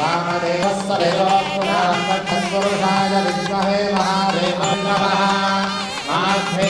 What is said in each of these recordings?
वामदेवस्य देवपुराणपुरुषाय विद्महे महादेवाय नमः माध्वे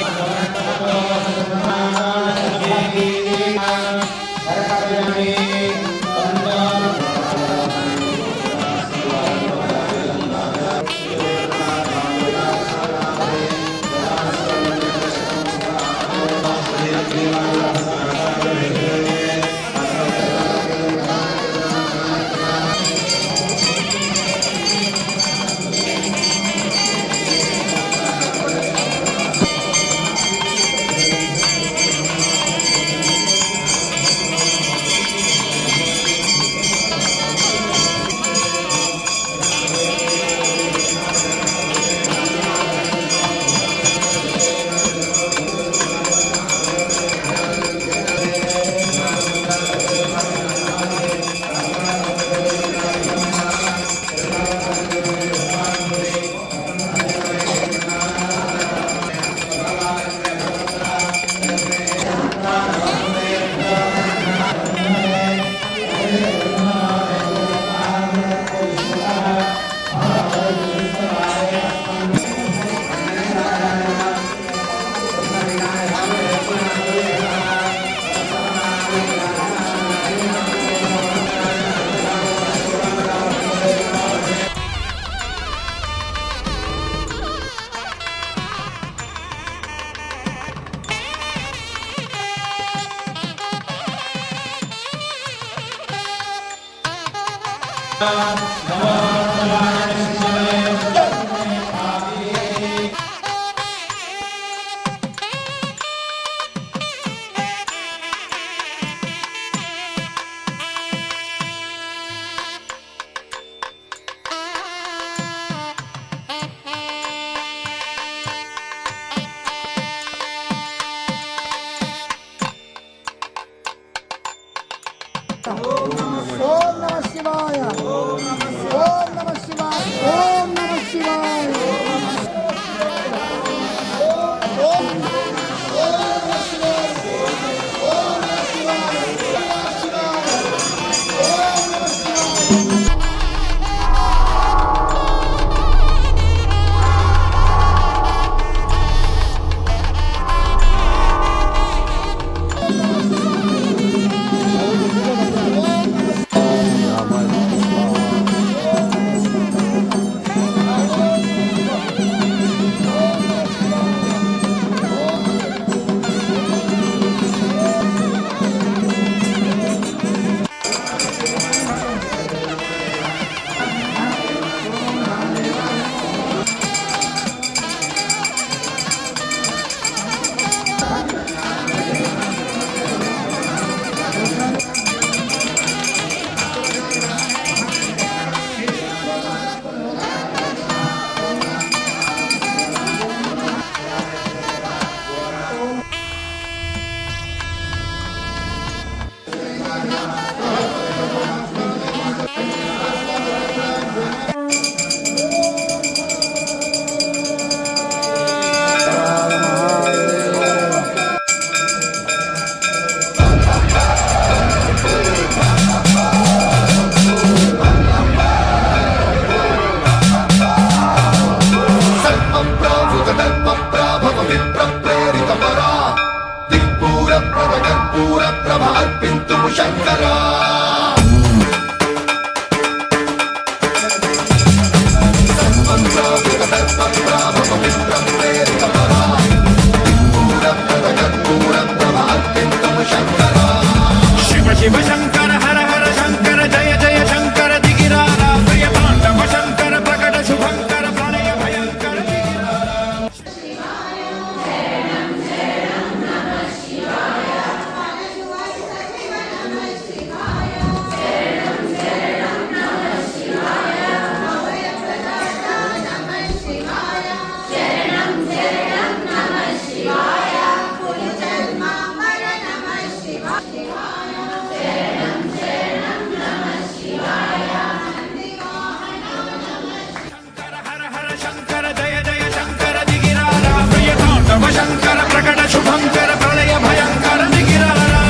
ప్రకట శుభంకర ప్రళయ భయంకర దిగిరారా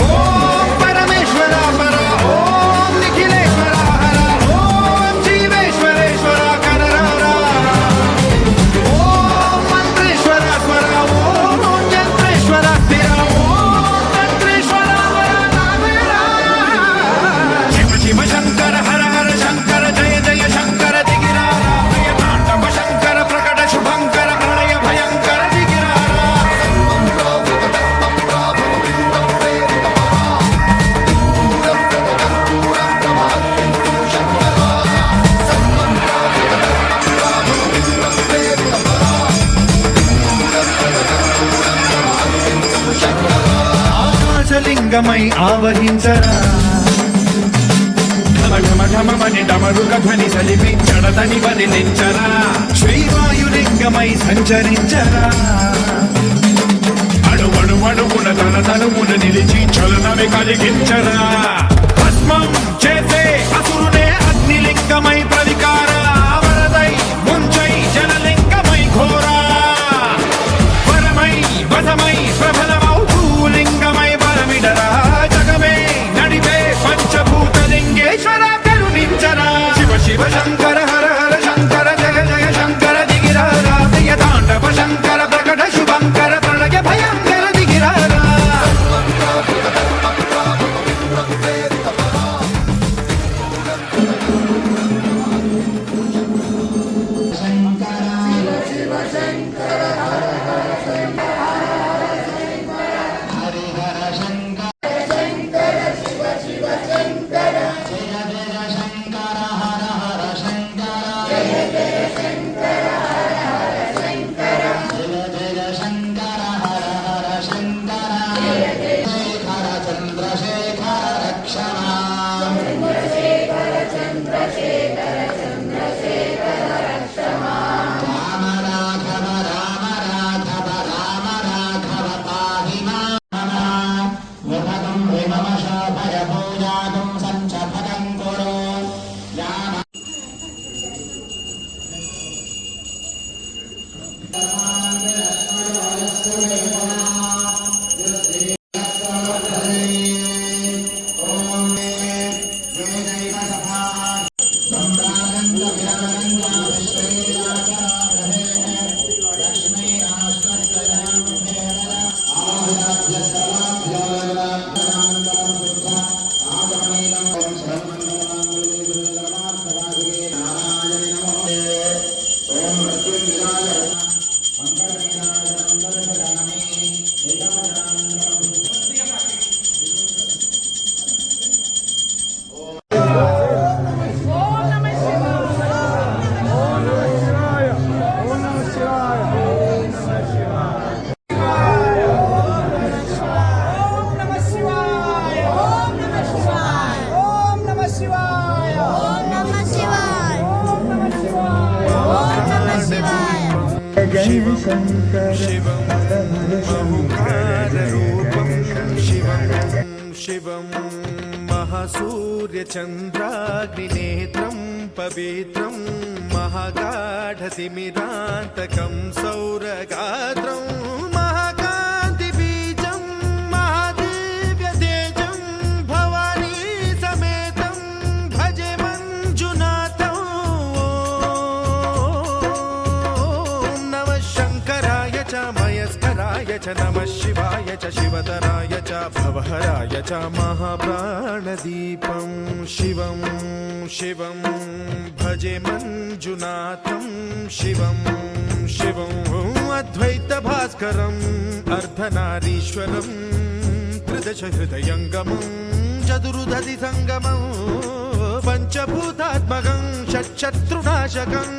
ఓం పరమేశ్వర పర ఓం నిఖిలేశ్వర హర ఓం జీవేశ్వరేశ్వర కరరారా ఓం మంత్రేశ్వర స్వర ఓం జంత్రేశ్వర స్థిర ఓం తంత్రేశ్వర వర నావేరా శివ శివ శంకర హర హర శంకర జయ జయ శంకర దిగిరారా ప్రియ తాండవ శంకర ప్రకట శుభంకర ప్రళయ భయంకర దిగిరారా ఆకాశలింగమై ఆవహించరా ఢమఢమఢమని డమరుక ధ్వని సలిపి చడతని బదిలించరా శ్రీవాయులింగమై సంచరించరా అడుగున తన తనుమున నిలిచి చలనమే కలిగించరా భస్మం చేసే అసురునే అగ్నిలింగమై ప్రవికార వరదై ముంచై జలలింగమై ఘోరా వరమై వసమై ప్రబలమౌ భూలింగమై బలమిడరా జగమే నడిపే పంచభూతలింగేశ్వర కరుణించరా శివ శివ శంకర హర హర శంకర జయ జయ శంకర దిగిరారా ప్రియ తాండవ శంకర ప్రకట శుభంకర ప్రళయ భయంకర దిగిరారా శివం మహాసూర్యచంద్రాగ్నినేత్రం పవిత్రం మహాగాఢతిమిరాంతకం సౌరగాత్రం మహాకాంతిబీజం మహాదివ్యతేజం భవానీ సమేతం భజే మంజునాథం ఓం నమః శంకరాయ చ మయస్కరాయ చ నమః శివాయ చ శివతరాయ చ భవహరాయ చ మహాప్రాణదీపం శివం శివం భజే మంజునాథం శివం శివం అద్వైత భాస్కరం అర్ధనారీశ్వరం త్రిదశ హృదయంగమం చతురుదధి సంగమం పంచభూతాత్మకం షట్శత్రునాశకం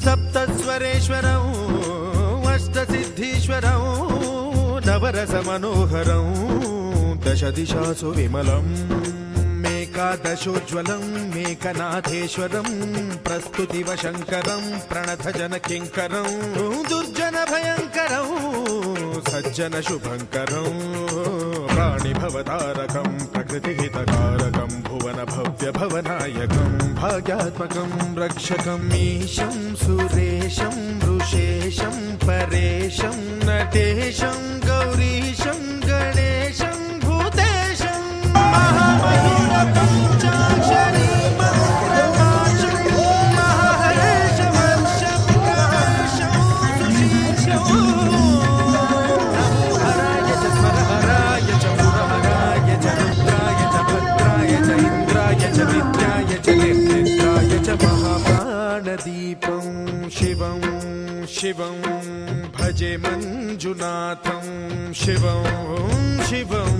సప్తస్వరేశ్వరం అష్టసిద్ధీశ్వరం నవరస మనోహరం దశ దిశాసు విమలం మేకాదశోజ్వలం మేకనాథేశ్వరం ప్రస్తుతివ శంకరం ప్రణత జన కింకరం దుర్జన భయంకరం సజ్జన శుభంకరం ప్రాణి భవతారకం ప్రకృతి హితకారకం భువన భవ్య భవనాయకం భాగ్యాత్మకం రక్షకం ఈశం సురేశం ఋషేశం పరేశం నటేశం गौरीशं गणेशं भूतेशं महामहिमपञ्चाक्षरी मन्त्रवाचं महर्षवर्षं प्रहर्षं सुशीर्षं नमो हराय च स्वरहराय च मुरहराय च रुद्राय च भद्राय च इन्द्राय च विद्याय च निर्निद्राय च महाप्राणदीपं शिवं शिवं भजे मंजुनाथं शिवं शिवं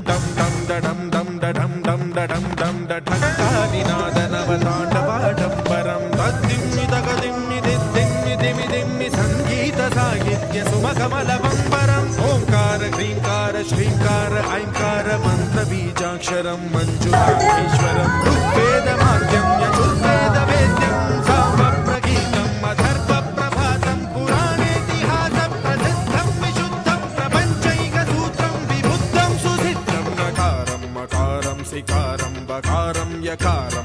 दम दम दडम दम दडम दम दडम दम दढङ्कानिनादनवताण्डवाडम्बरं तद्दिम्मि तगदिम्मि दिद्दिम्मि दिमि दिम्मि सङ्गीत साहित्य सुमकमलबम्बरम् ओङ्कार ह्रीङ्कार श्रीङ्कार ऐङ्कार मन्त्रबीजाक्षरं मञ्जुनाथेश्वरं ऋग्वेदमाद्यं यजुर्वेदवेद्यं सामप्रगीतम् अथर्वप्रभातं पुराणेतिहासप्रसिद्धं विशुद्धं प्रपञ्चैकसूत्रं विबुद्धं सुसिद्धं नकारं मकारं सिकारं बकारं यकारं